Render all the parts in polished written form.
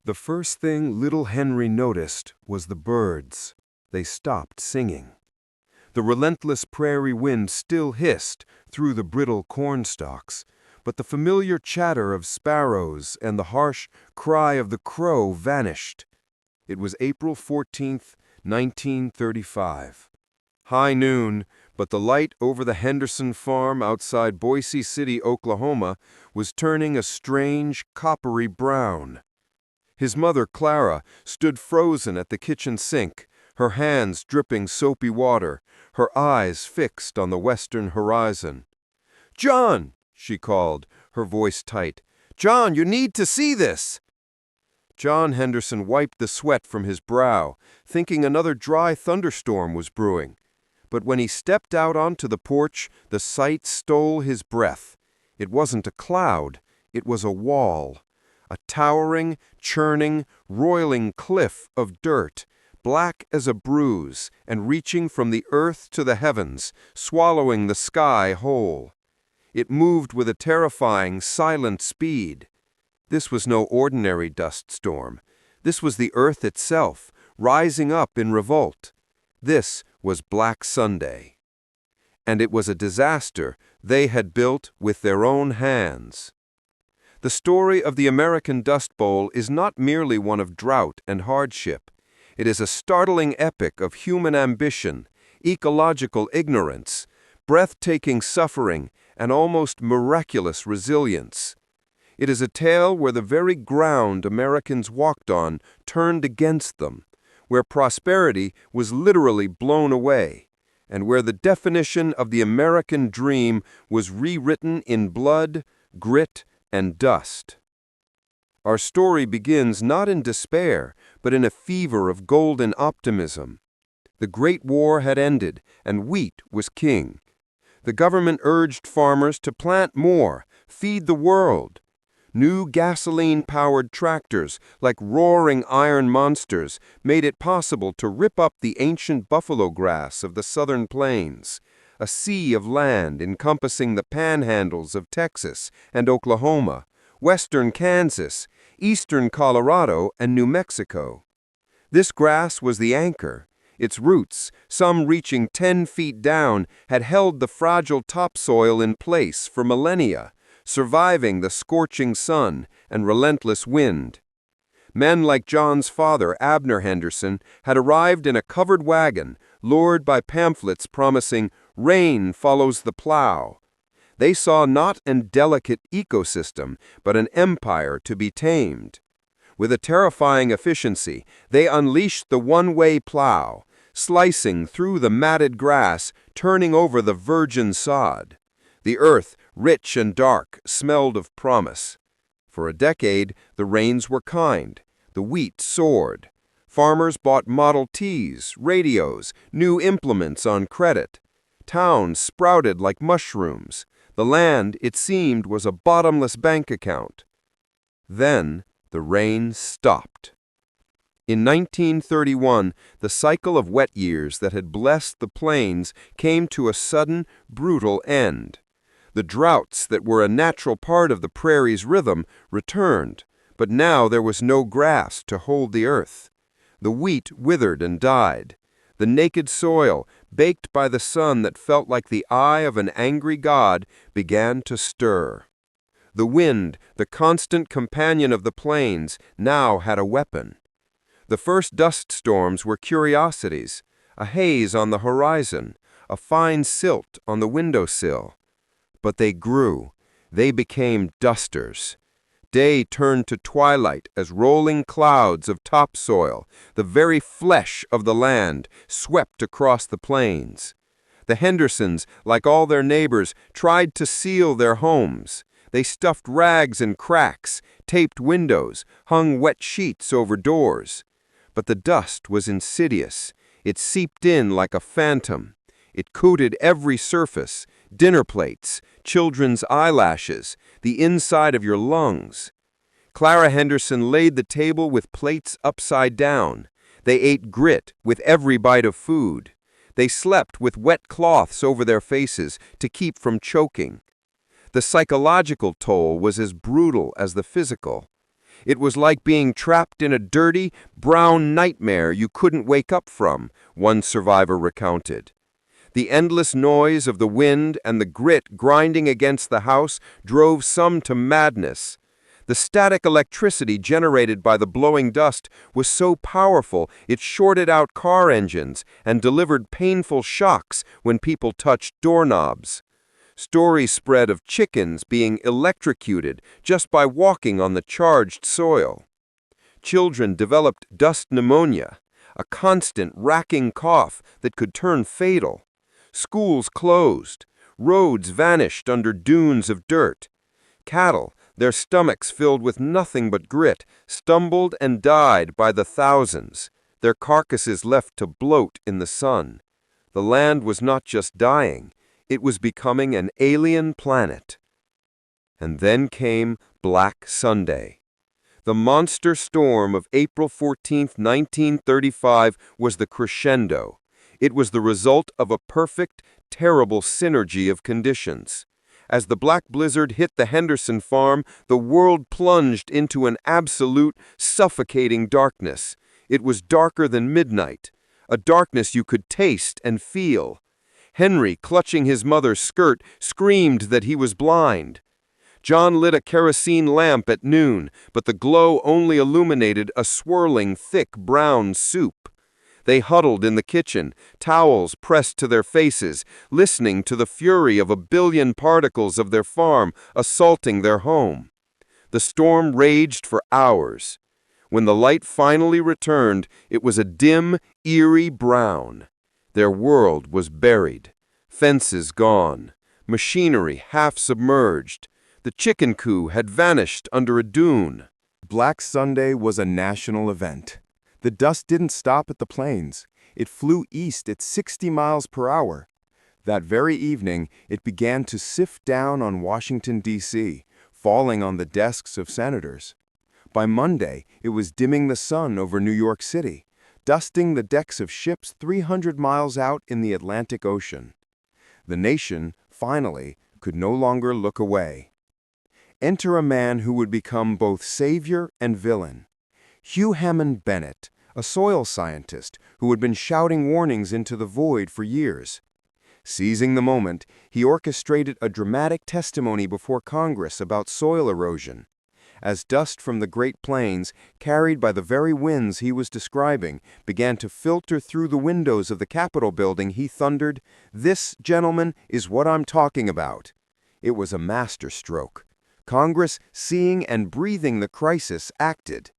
The first thing little Henry noticed was the birds. They stopped singing. The relentless prairie wind still hissed through the brittle cornstalks, but the familiar chatter of sparrows and the harsh cry of the crow vanished. It was April 14th, 1935. High noon, but the light over the Henderson farm outside Boise City, Oklahoma, was turning a strange, coppery brown. His mother, Clara, stood frozen at the kitchen sink, her hands dripping soapy water, her eyes fixed on the western horizon. "John!" she called, her voice tight. "John, you need to see this!" John Henderson wiped the sweat from his brow, thinking another dry thunderstorm was brewing. But when he stepped out onto the porch, the sight stole his breath. It wasn't a cloud, it was a wall. A towering, churning, roiling cliff of dirt, black as a bruise and reaching from the earth to the heavens, swallowing the sky whole. It moved with a terrifying, silent speed. This was no ordinary dust storm. This was the earth itself, rising up in revolt. This was Black Sunday. And it was a disaster they had built with their own hands. The story of the American Dust Bowl is not merely one of drought and hardship. It is a startling epic of human ambition, ecological ignorance, breathtaking suffering, and almost miraculous resilience. It is a tale where the very ground Americans walked on turned against them, where prosperity was literally blown away, and where the definition of the American dream was rewritten in blood, grit, and dust. Our story begins not in despair, but in a fever of golden optimism. The Great War had ended, and wheat was king. The government urged farmers to plant more, feed the world. New gasoline-powered tractors, like roaring iron monsters, made it possible to rip up the ancient buffalo grass of the southern plains, a sea of land encompassing the panhandles of Texas and Oklahoma, western Kansas, eastern Colorado, and New Mexico. This grass was the anchor. Its roots, some reaching 10 feet down, had held the fragile topsoil in place for millennia, surviving the scorching sun and relentless wind. Men like John's father, Abner Henderson, had arrived in a covered wagon, lured by pamphlets promising rain follows the plow. They saw not a delicate ecosystem, but an empire to be tamed. With a terrifying efficiency, they unleashed the one-way plow, slicing through the matted grass, turning over the virgin sod. The earth, rich and dark, smelled of promise. For a decade, the rains were kind. The wheat soared. Farmers bought Model Ts, radios, new implements on credit. Towns sprouted like mushrooms. The land, it seemed, was a bottomless bank account. Then the rain stopped. In 1931, the cycle of wet years that had blessed the plains came to a sudden, brutal end. The droughts that were a natural part of the prairie's rhythm returned, but now there was no grass to hold the earth. The wheat withered and died. The naked soil, baked by the sun that felt like the eye of an angry god, began to stir. The wind, the constant companion of the plains, now had a weapon. The first dust storms were curiosities, a haze on the horizon, a fine silt on the windowsill. But they grew. They became dusters. Day turned to twilight as rolling clouds of topsoil, the very flesh of the land, swept across the plains. The Hendersons, like all their neighbors, tried to seal their homes. They stuffed rags in cracks, taped windows, hung wet sheets over doors. But the dust was insidious. It seeped in like a phantom. It coated every surface, dinner plates, children's eyelashes, the inside of your lungs. Clara Henderson laid the table with plates upside down. They ate grit with every bite of food. They slept with wet cloths over their faces to keep from choking. The psychological toll was as brutal as the physical. It was like being trapped in a dirty, brown nightmare you couldn't wake up from, one survivor recounted. The endless noise of the wind and the grit grinding against the house drove some to madness. The static electricity generated by the blowing dust was so powerful it shorted out car engines and delivered painful shocks when people touched doorknobs. Stories spread of chickens being electrocuted just by walking on the charged soil. Children developed dust pneumonia, a constant racking cough that could turn fatal. Schools closed. Roads vanished under dunes of dirt. Cattle, their stomachs filled with nothing but grit, stumbled and died by the thousands, their carcasses left to bloat in the sun. The land was not just dying, it was becoming an alien planet. And then came Black Sunday. The monster storm of April 14, 1935 was the crescendo. It was the result of a perfect, terrible synergy of conditions. As the black blizzard hit the Henderson farm, the world plunged into an absolute, suffocating darkness. It was darker than midnight, a darkness you could taste and feel. Henry, clutching his mother's skirt, screamed that he was blind. John lit a kerosene lamp at noon, but the glow only illuminated a swirling, thick brown soup. They huddled in the kitchen, towels pressed to their faces, listening to the fury of a billion particles of their farm assaulting their home. The storm raged for hours. When the light finally returned, it was a dim, eerie brown. Their world was buried, fences gone, machinery half submerged. The chicken coop had vanished under a dune. Black Sunday was a national event. The dust didn't stop at the plains. It flew east at 60 miles per hour. That very evening, it began to sift down on Washington, D.C., falling on the desks of senators. By Monday, it was dimming the sun over New York City, dusting the decks of ships 300 miles out in the Atlantic Ocean. The nation, finally, could no longer look away. Enter a man who would become both savior and villain. Hugh Hammond Bennett, a soil scientist who had been shouting warnings into the void for years. Seizing the moment, he orchestrated a dramatic testimony before Congress about soil erosion. As dust from the Great Plains, carried by the very winds he was describing, began to filter through the windows of the Capitol building, he thundered, "This, gentlemen, is what I'm talking about." It was a masterstroke. Congress, seeing and breathing the crisis, acted.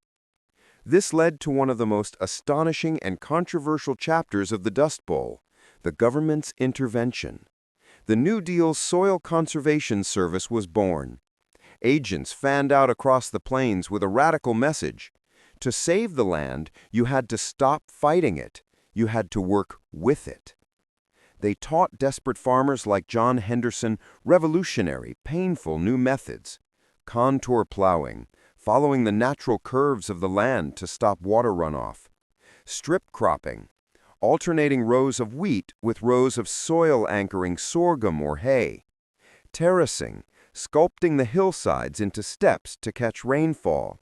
This led to one of the most astonishing and controversial chapters of the Dust Bowl, the government's intervention. The New Deal's Soil Conservation Service was born. Agents fanned out across the plains with a radical message. To save the land, you had to stop fighting it. You had to work with it. They taught desperate farmers like John Henderson revolutionary, painful new methods. Contour plowing, following the natural curves of the land to stop water runoff. Strip cropping, alternating rows of wheat with rows of soil-anchoring sorghum or hay. Terracing, sculpting the hillsides into steps to catch rainfall.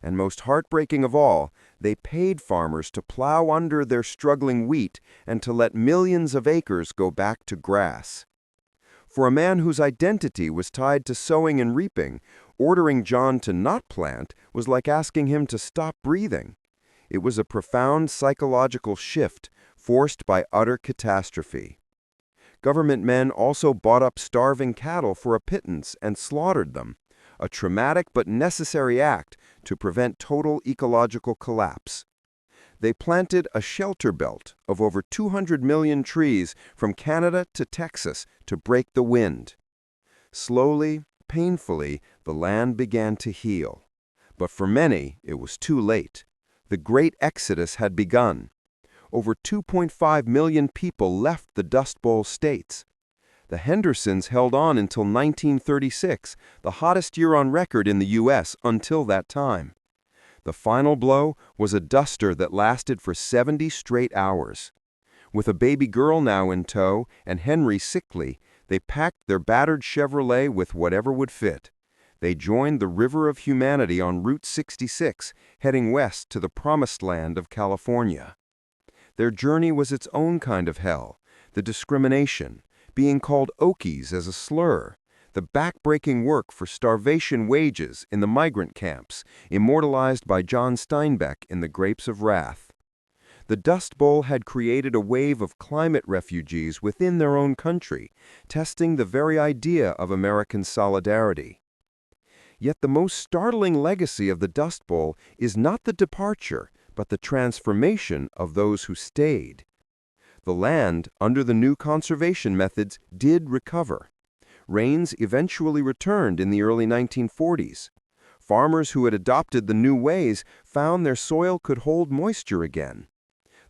And most heartbreaking of all, they paid farmers to plow under their struggling wheat and to let millions of acres go back to grass. For a man whose identity was tied to sowing and reaping, ordering John to not plant was like asking him to stop breathing. It was a profound psychological shift forced by utter catastrophe. Government men also bought up starving cattle for a pittance and slaughtered them, a traumatic but necessary act to prevent total ecological collapse. They planted a shelter belt of over 200 million trees from Canada to Texas to break the wind. Slowly, painfully, the land began to heal. But for many, it was too late. The Great Exodus had begun. Over 2.5 million people left the Dust Bowl states. The Hendersons held on until 1936, the hottest year on record in the U.S. until that time. The final blow was a duster that lasted for 70 straight hours. With a baby girl now in tow and Henry sickly, they packed their battered Chevrolet with whatever would fit. They joined the River of Humanity on Route 66, heading west to the promised land of California. Their journey was its own kind of hell, the discrimination, being called Okies as a slur, the back-breaking work for starvation wages in the migrant camps, immortalized by John Steinbeck in The Grapes of Wrath. The Dust Bowl had created a wave of climate refugees within their own country, testing the very idea of American solidarity. Yet the most startling legacy of the Dust Bowl is not the departure, but the transformation of those who stayed. The land, under the new conservation methods, did recover. Rains eventually returned in the early 1940s. Farmers who had adopted the new ways found their soil could hold moisture again.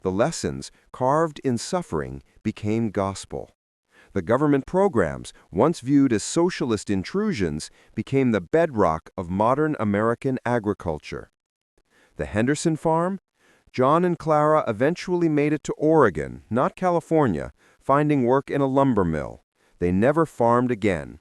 The lessons, carved in suffering, became gospel. The government programs, once viewed as socialist intrusions, became the bedrock of modern American agriculture. The Henderson farm? John and Clara eventually made it to Oregon, not California, finding work in a lumber mill. They never farmed again.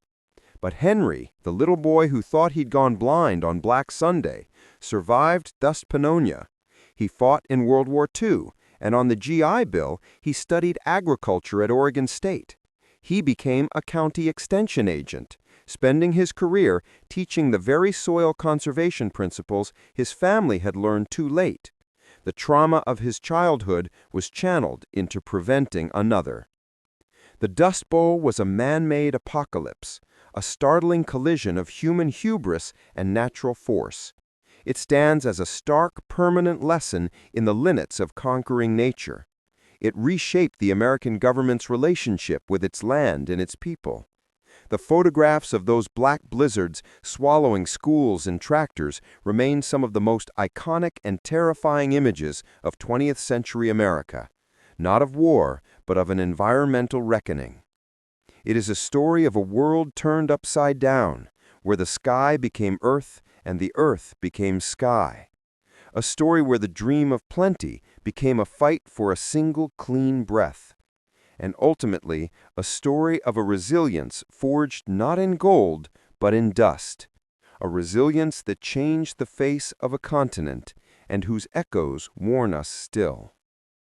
But Henry, the little boy who thought he'd gone blind on Black Sunday, survived pneumonia. He fought in World War II, and on the GI Bill, he studied agriculture at Oregon State. He became a county extension agent, spending his career teaching the very soil conservation principles his family had learned too late. The trauma of his childhood was channeled into preventing another. The Dust Bowl was a man-made apocalypse, a startling collision of human hubris and natural force. It stands as a stark, permanent lesson in the limits of conquering nature. It reshaped the American government's relationship with its land and its people. The photographs of those black blizzards swallowing schools and tractors remain some of the most iconic and terrifying images of 20th century America, not of war, but of an environmental reckoning. It is a story of a world turned upside down, where the sky became earth and the earth became sky. A story where the dream of plenty became a fight for a single clean breath. And ultimately, a story of a resilience forged not in gold, but in dust. A resilience that changed the face of a continent and whose echoes warn us still.